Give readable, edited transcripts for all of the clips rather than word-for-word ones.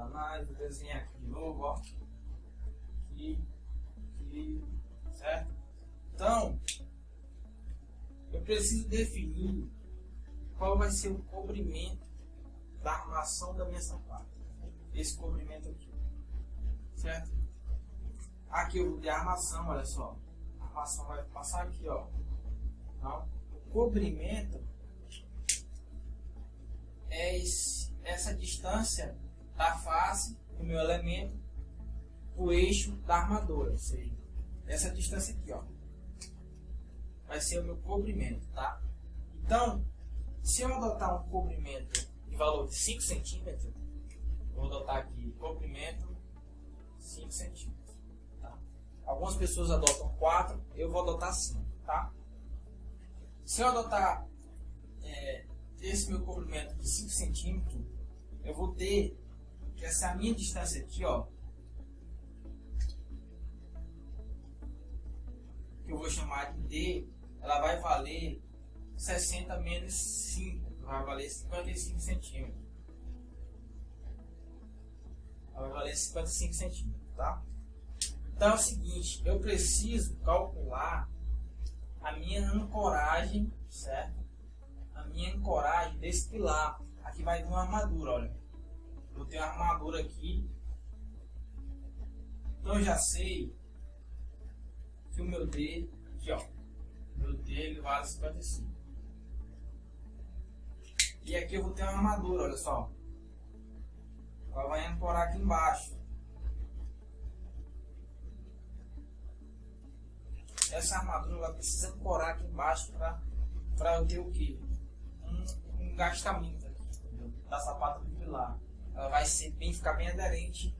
análise, vou desenhar aqui de novo, ó. Aqui, certo? Então, eu preciso definir qual vai ser o cobrimento da armação da minha sapata. Esse cobrimento aqui, certo? Aqui eu vou ter a armação, olha só. A armação vai passar aqui, ó. Então, o cobrimento é essa distância da face do meu elemento, o eixo da armadura, ou seja, essa distância aqui, ó, vai ser o meu cobrimento, tá? Então, se eu adotar um cobrimento de valor de 5 centímetros, vou adotar aqui cobrimento 5 centímetros, tá? Algumas pessoas adotam 4, eu vou adotar 5, tá? Se eu adotar esse meu comprimento de 5 centímetros, eu vou ter que essa minha distância aqui, ó, que eu vou chamar de D, ela vai valer 60 menos 5, que vai valer 55 centímetros. Ela vai valer 55 centímetros, tá? Então é o seguinte, eu preciso calcular a minha ancoragem, certo? A minha ancoragem desse pilar. Aqui vai vir uma armadura, olha. Eu tenho uma armadura aqui. Então eu já sei que o meu D, aqui ó, meu D ele vale 55. E aqui eu vou ter uma armadura, olha só. Ela vai ancorar aqui embaixo. Essa armadura ela precisa ancorar aqui embaixo para eu ter o que? Um engastamento aqui, entendeu? Da sapata do pilar. Ela vai ficar bem aderente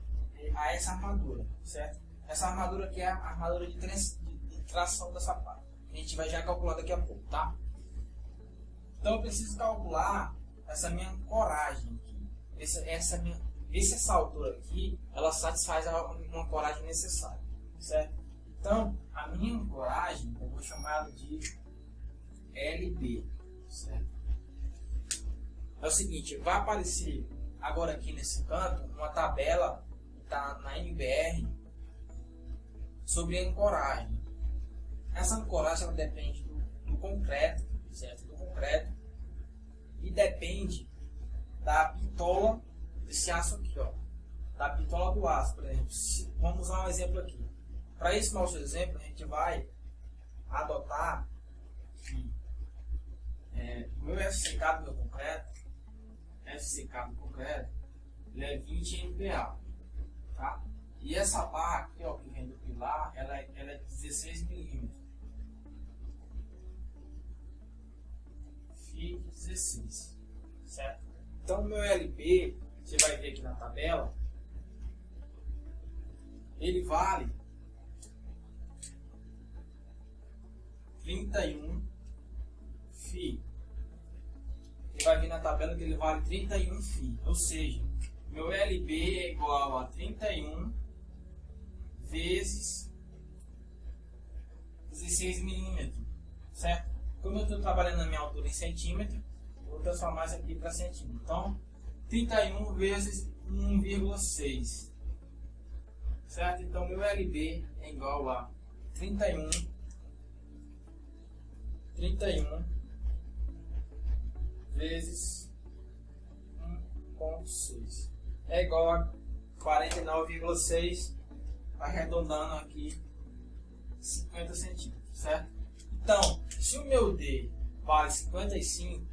a essa armadura, certo? Essa armadura aqui é a armadura de tração da sapata. A gente vai já calcular daqui a pouco, tá? Então eu preciso calcular essa minha ancoragem aqui. Essa altura aqui, ela satisfaz uma ancoragem necessária, certo? Então, a minha ancoragem, eu vou chamar ela de LB, certo? É o seguinte, vai aparecer agora aqui nesse canto uma tabela que está na NBR sobre ancoragem. Essa ancoragem ela depende do concreto, certo? Do concreto e depende da bitola desse aço aqui, ó. Da bitola do aço, por exemplo. Vamos usar um exemplo aqui. Para esse nosso exemplo, a gente vai adotar que o meu FCK do meu concreto, ele é 20 MPa, tá? E essa barra aqui, ó, que vem do pilar, ela é 16 milímetros. FI 16, certo? Então o meu LB, você vai ver aqui na tabela, ele vale 31 φ. Ele vai vir na tabela que ele vale 31 φ. Ou seja, meu LB é igual a 31 vezes 16 milímetros, certo? Como eu estou trabalhando na minha altura em centímetro, eu vou transformar isso aqui para centímetro. Então, 31 vezes 1,6, certo? Então, meu LB é igual a 31 vezes 1,6 é igual a 49,6, arredondando aqui 50 centímetros, certo? Então, se o meu D vale 55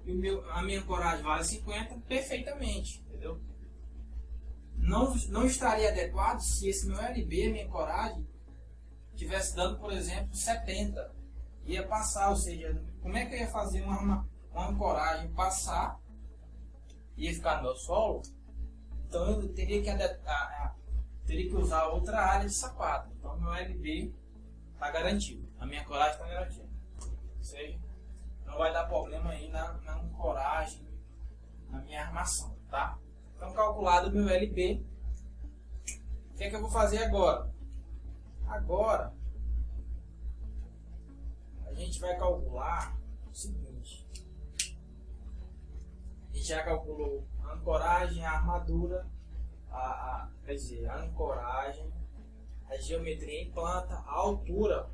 e a minha ancoragem vale 50, perfeitamente, entendeu? Não estaria adequado se esse meu LB, minha ancoragem, estivesse dando, por exemplo, 70. Ia passar, ou seja, como é que eu ia fazer uma ancoragem passar, ia ficar no meu solo? Então eu teria que usar outra área de sapato. Então meu LB está garantido, a minha ancoragem está garantida. Ou seja, não vai dar problema aí na ancoragem, na minha armação, tá? Então calculado o meu LB, o que é que eu vou fazer agora? Agora a gente vai calcular o seguinte: A gente já calculou a ancoragem, a armadura, quer dizer, a ancoragem, a geometria em planta, a altura.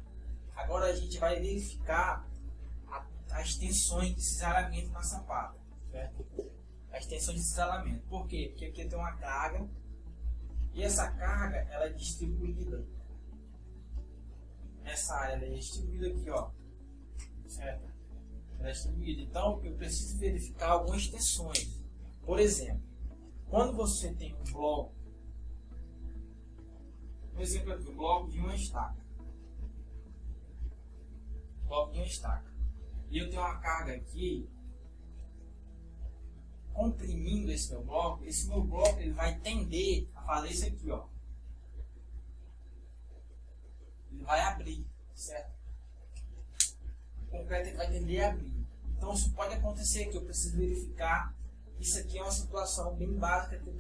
Agora a gente vai verificar as tensões de cisalhamento na sapata, certo? As tensões de cisalhamento. Por quê? Porque aqui tem uma carga e essa carga ela é distribuída. Essa área ela é distribuída aqui, ó, certo? Ela é distribuída. Então eu preciso verificar algumas tensões. Por exemplo, quando você tem um bloco, por exemplo aqui, o bloco de uma estaca. Bloco de uma estaca. E eu tenho uma carga aqui comprimindo esse meu bloco ele vai tender a fazer isso aqui, ó. Ele vai abrir, certo? O concreto ele vai tender a abrir. Então isso pode acontecer que eu preciso verificar. Isso aqui é uma situação bem básica que eu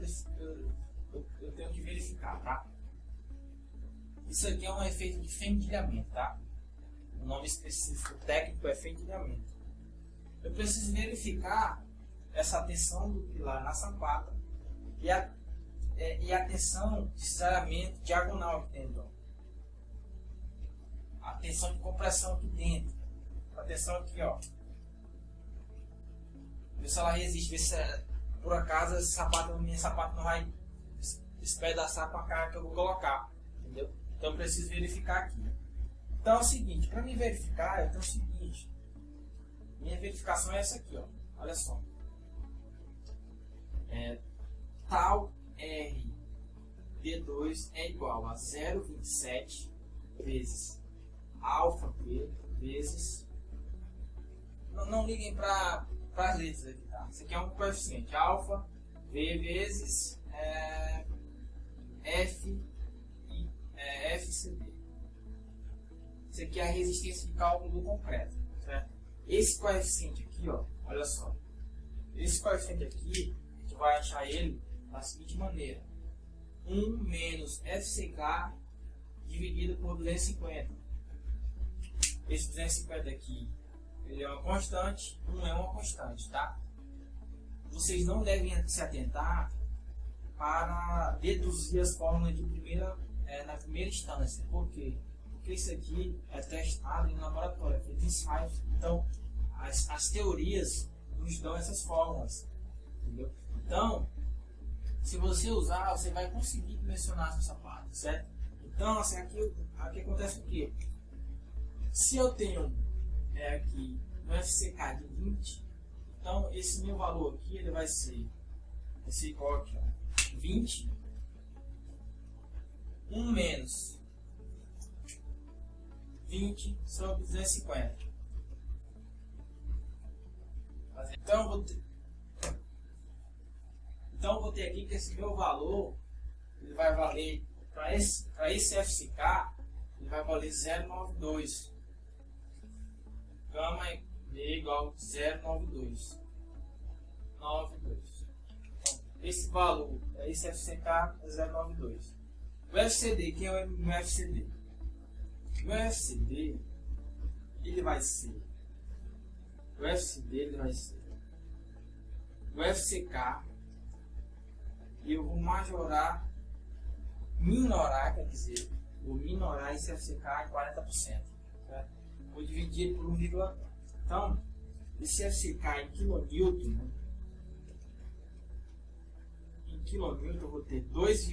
tenho que verificar, tá? Isso aqui é um efeito de fendilhamento, tá? O nome específico técnico é fendilhamento. Eu preciso verificar essa tensão do pilar na sapata e a tensão de cisalhamento diagonal que tem, ó. A tensão de compressão aqui dentro. A tensão aqui, ó. Ver se ela resiste, ver se por acaso minha sapata não vai despedaçar com a carga que eu vou colocar. Entendeu? Então eu preciso verificar aqui. Então é o seguinte, para me verificar, eu tenho o seguinte. Minha verificação é essa aqui, ó. Olha só. Tal R D2 é igual a 0,27 vezes alfa P vezes. Não liguem para as letras aqui, tá? Isso aqui é um coeficiente. Alfa V vezes FCD. Isso aqui é a resistência de cálculo do concreto, certo? Esse coeficiente aqui, ó, olha só. Esse coeficiente aqui, a gente vai achar ele da seguinte maneira: 1 menos FCK dividido por 250. Esse 250 aqui, ele é uma constante, 1 é uma constante, tá? Vocês não devem se atentar para deduzir as fórmulas de na primeira instância. Por quê? Porque isso aqui é testado em laboratório, é feito ensaios. Então, as teorias nos dão essas fórmulas. Entendeu? Então, se você usar, você vai conseguir dimensionar seu sapato, certo? Então, assim, aqui acontece o quê? Se eu tenho aqui no FCK de 20, então esse meu valor aqui ele vai ser igual aqui, ó, 20, 1 menos 20 sobre 250. Então eu vou ter aqui que esse meu valor ele vai valer para esse FCK, ele vai valer 0,92. Gama é igual a 0,92. 92. Então, esse valor, esse FCK é 0,92. O FCD, quem é o meu FCD? O meu FCD, ele vai ser o FCK, e eu vou minorar, quer dizer, vou minorar esse FCK em 40%. Certo? Vou dividir por 1,4. Então, esse FCK em kN, eu vou ter 2,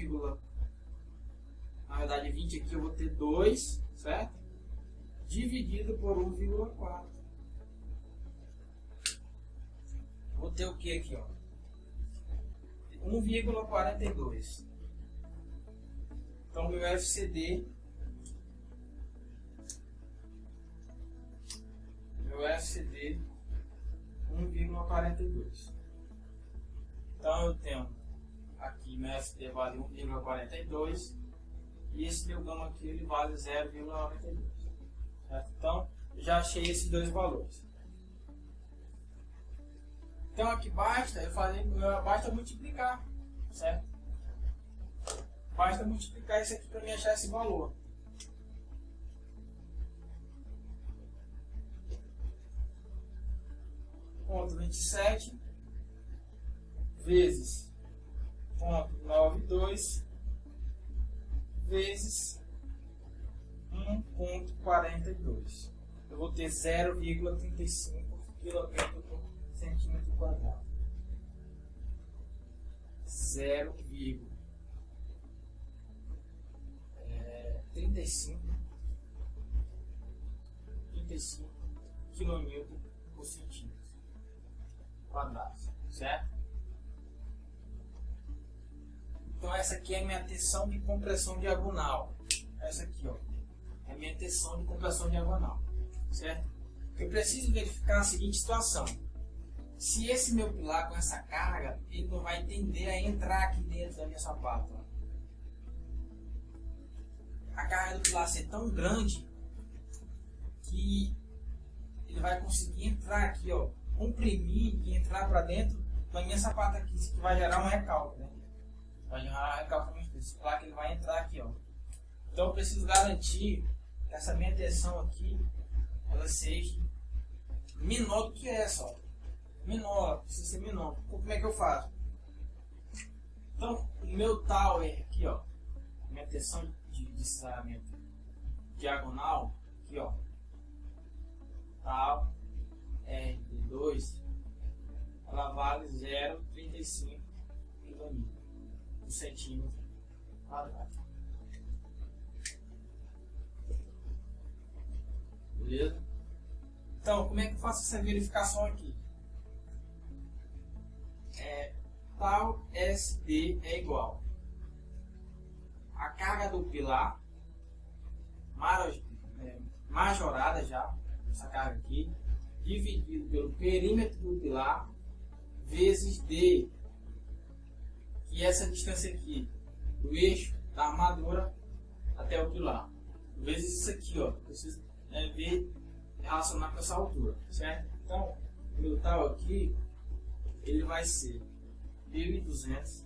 na verdade 20 aqui eu vou ter 2, certo? Dividido por 1,4. Vou ter o que aqui, ó? 1,42. Então meu FCD 1,42. Então eu tenho aqui meu FCD vale 1,42 e esse meu gama aqui ele vale 0,92. Certo? Então eu já achei esses dois valores. Então aqui basta multiplicar, certo? Basta multiplicar isso aqui para mim achar esse valor. Ponto 27 vezes 0,92 vezes 1,42. Eu vou ter 0,35 km por centímetro quadrado. 0,35 km por centímetro quadrado, certo? Então essa aqui é a minha tensão de compressão diagonal. Essa aqui, ó, é a minha tensão de compressão diagonal, certo? Eu preciso verificar a seguinte situação: se esse meu pilar com essa carga, ele não vai tender a entrar aqui dentro da minha sapata. Ó. A carga do pilar ser tão grande que ele vai conseguir entrar aqui, ó, comprimir e entrar para dentro da minha sapata aqui, que vai gerar um recalque, né? Vai gerar um recalque, esse pilar que ele vai entrar aqui, ó. Então eu preciso garantir que essa minha tensão aqui, ela seja menor do que essa, ó. Menor, precisa ser menor. Então, como é que eu faço? Então, o meu tower aqui, ó, minha tensão de estranhamento diagonal, aqui, ó, tal R2, ela vale 0,35 kN por centímetro quadrado. Beleza? Então, como é que eu faço essa verificação aqui? Tal SD é igual a carga do pilar majorada já, essa carga aqui, dividido pelo perímetro do pilar, vezes D, que é essa distância aqui, do eixo da armadura até o pilar, vezes isso aqui, ó, preciso ver relacionar com essa altura, certo? Então, o meu tal aqui, ele vai ser 1.200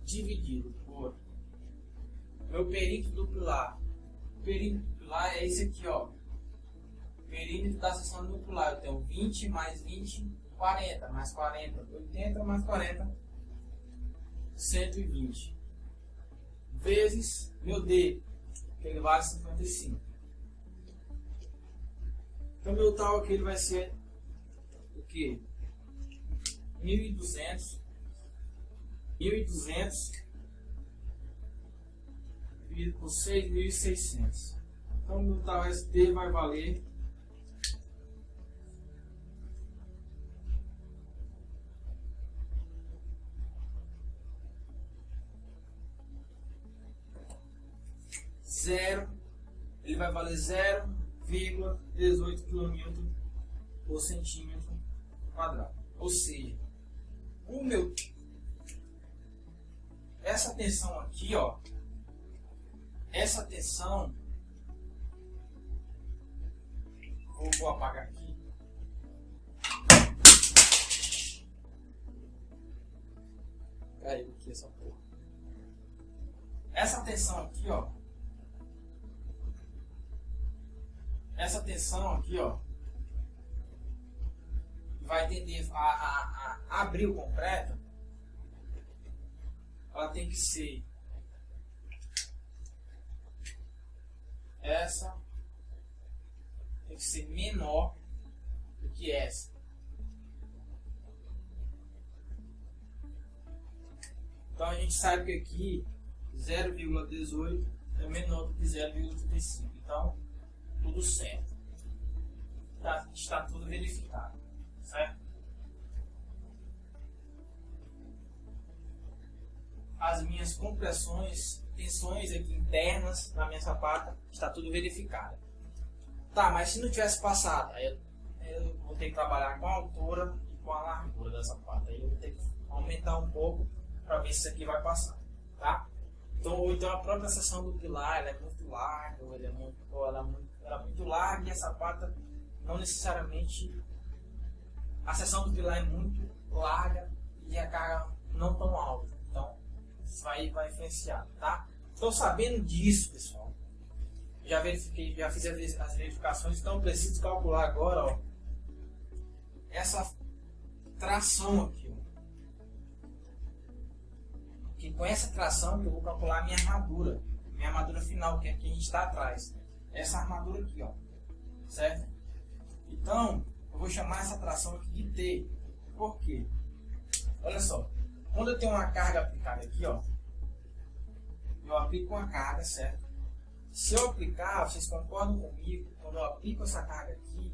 dividido por meu perímetro do pilar. O perímetro do pilar é esse aqui, ó. Perímetro da seção do pilar. Eu tenho 20 mais 20, 40 mais 40, 80 mais 40, 120 vezes meu D, que ele vale 55. Então meu tal aqui ele vai ser o que? 1.200 dividido por 6.600. Então meu tal SD vai valer 0,18 kN por centímetro quadrado. Ou seja, essa tensão aqui, ó, essa tensão, vou apagar aqui. Caiu aqui essa porra. Essa tensão aqui, ó, essa tensão aqui, ó, vai tender a abrir o concreto, ela tem que ser essa, tem que ser menor do que essa. Então a gente sabe que aqui 0,18 é menor do que 0,35. Então tudo certo. Está tudo verificado. Certo? As minhas compressões, tensões aqui internas na minha sapata, está tudo verificado. Tá, mas se não tivesse passado, aí eu vou ter que trabalhar com a altura e com a largura da sapata. Aí eu vou ter que aumentar um pouco para ver se isso aqui vai passar. Tá? Então a própria seção do pilar ela é muito larga, ela é muito larga e a sapata não necessariamente. A seção do pilar é muito larga e a carga não tão alta. Então, isso vai influenciar, tá? Então, sabendo disso, pessoal, já verifiquei, já fiz as verificações, então eu preciso calcular agora, ó, essa tração aqui, ó. E com essa tração eu vou calcular a minha armadura final, que é a que a gente está atrás. Essa armadura aqui, ó, certo? Então, eu vou chamar essa tração aqui de T. Por quê? Olha só, quando eu tenho uma carga aplicada aqui, ó, eu aplico uma carga, certo? Se eu aplicar, vocês concordam comigo, quando eu aplico essa carga aqui,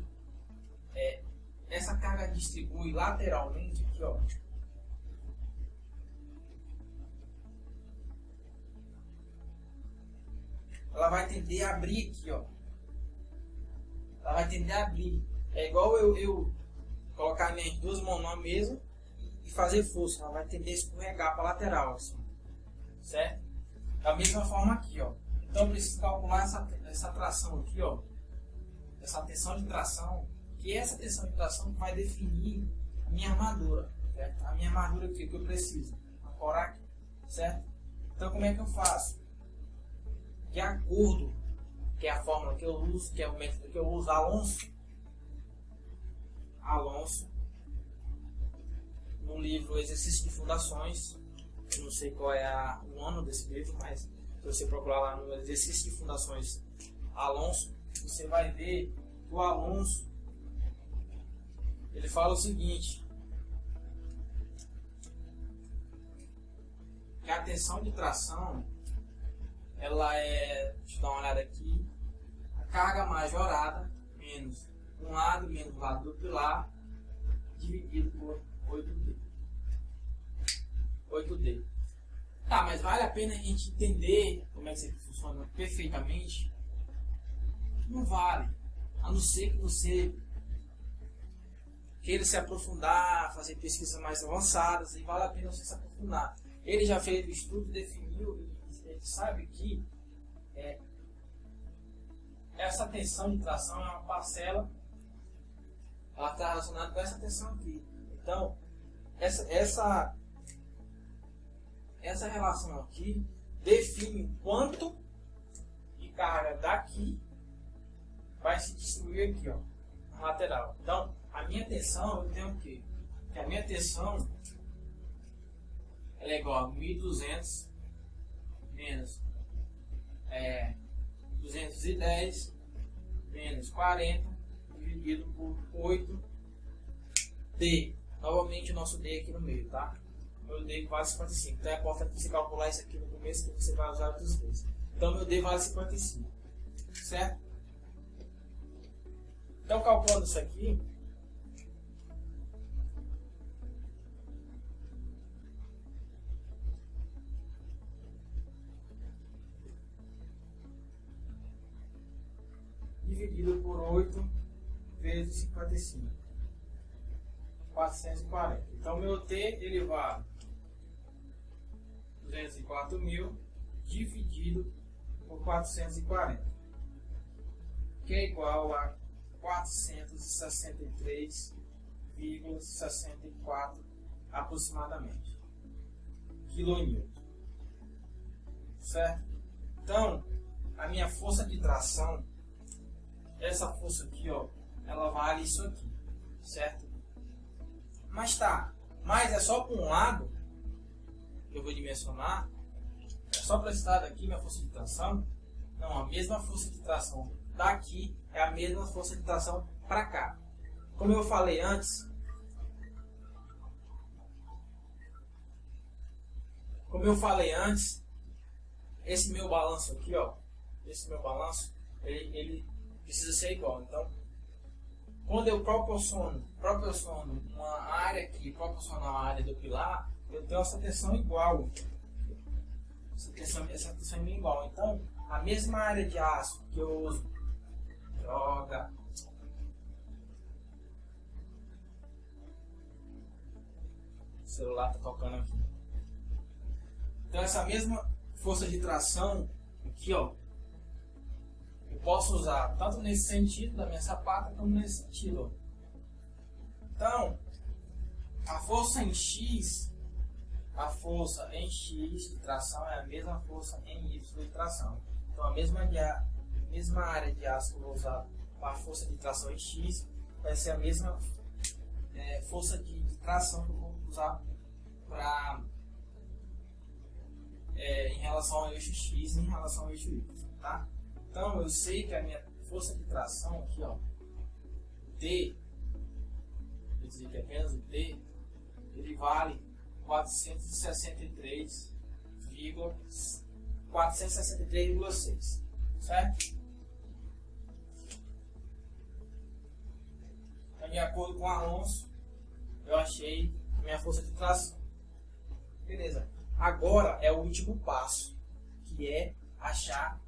essa carga distribui lateralmente aqui, ó. Ela vai tender a abrir aqui, ó. Ela vai tender a abrir. É igual eu colocar minhas duas mãos na mesa e fazer força. Ela vai tender a escorregar para a lateral, assim. Certo? Da mesma forma aqui, ó. Então eu preciso calcular essa tração aqui, ó. Essa tensão de tração. Que é essa tensão de tração que vai definir a minha armadura. Certo? A minha armadura aqui, o que eu preciso. Ancorar aqui. Certo? Então como é que eu faço? De acordo, que é a fórmula que eu uso, que é o método que eu uso, Alonso, no livro Exercício de Fundações, eu não sei qual é o ano desse livro, mas se você procurar lá no Exercício de Fundações Alonso, você vai ver que o Alonso, ele fala o seguinte, que a tensão de tração, ela é, deixa eu dar uma olhada aqui, a carga majorada menos um lado menos o lado do pilar dividido por 8D. 8D. Tá, mas vale a pena a gente entender como é que isso aqui funciona perfeitamente? Não vale. A não ser que você queira se aprofundar, fazer pesquisas mais avançadas, e vale a pena você se aprofundar. Ele já fez o estudo, definiu, e ele sabe que essa tensão de tração é uma parcela, ela está relacionada com essa tensão aqui. Então, essa relação aqui define quanto de carga daqui vai se distribuir aqui, ó, na lateral. Então, a minha tensão, eu tenho o quê? Que a minha tensão ela é igual a 1.200 menos 210 menos 40 dividido por 8D. Novamente o nosso D aqui no meio, tá? Meu D vale 55. Então é importante você calcular isso aqui no começo, que você vai usar outras vezes. Então meu D vale 55. Certo? Então calculando isso aqui, dividido por 8 vezes 55, 440. Então meu T ele vale 204.000 dividido por 440, que é igual a 463,64 aproximadamente quilonewton. Certo? Então a minha força de tração, essa força aqui, ó, ela vale isso aqui, certo? Mas tá, mas é só para um lado que eu vou dimensionar, é só para esse lado aqui minha força de tração. Não, a mesma força de tração daqui é a mesma força de tração para cá. Como eu falei antes, esse meu balanço aqui, ó, ele precisa ser igual. Então, quando eu proporciono uma área aqui proporcional à área do pilar, eu tenho essa tensão igual. Essa tensão é igual. Então, a mesma área de aço que eu uso. Droga. O celular tá tocando aqui. Então, essa mesma força de tração aqui, ó, eu posso usar tanto nesse sentido da minha sapata como nesse sentido. Então, a força em X de tração é a mesma força em Y de tração. Então, a mesma área de aço que eu vou usar para a força de tração em X vai ser a mesma força de tração que eu vou usar para em relação ao eixo X e em relação ao eixo Y, tá? Então eu sei que a minha força de tração aqui, ó, T, vou dizer que apenas o T, ele vale 463,6, certo? Então, de acordo com Alonso, eu achei a minha força de tração. Beleza. Agora é o último passo, que é achar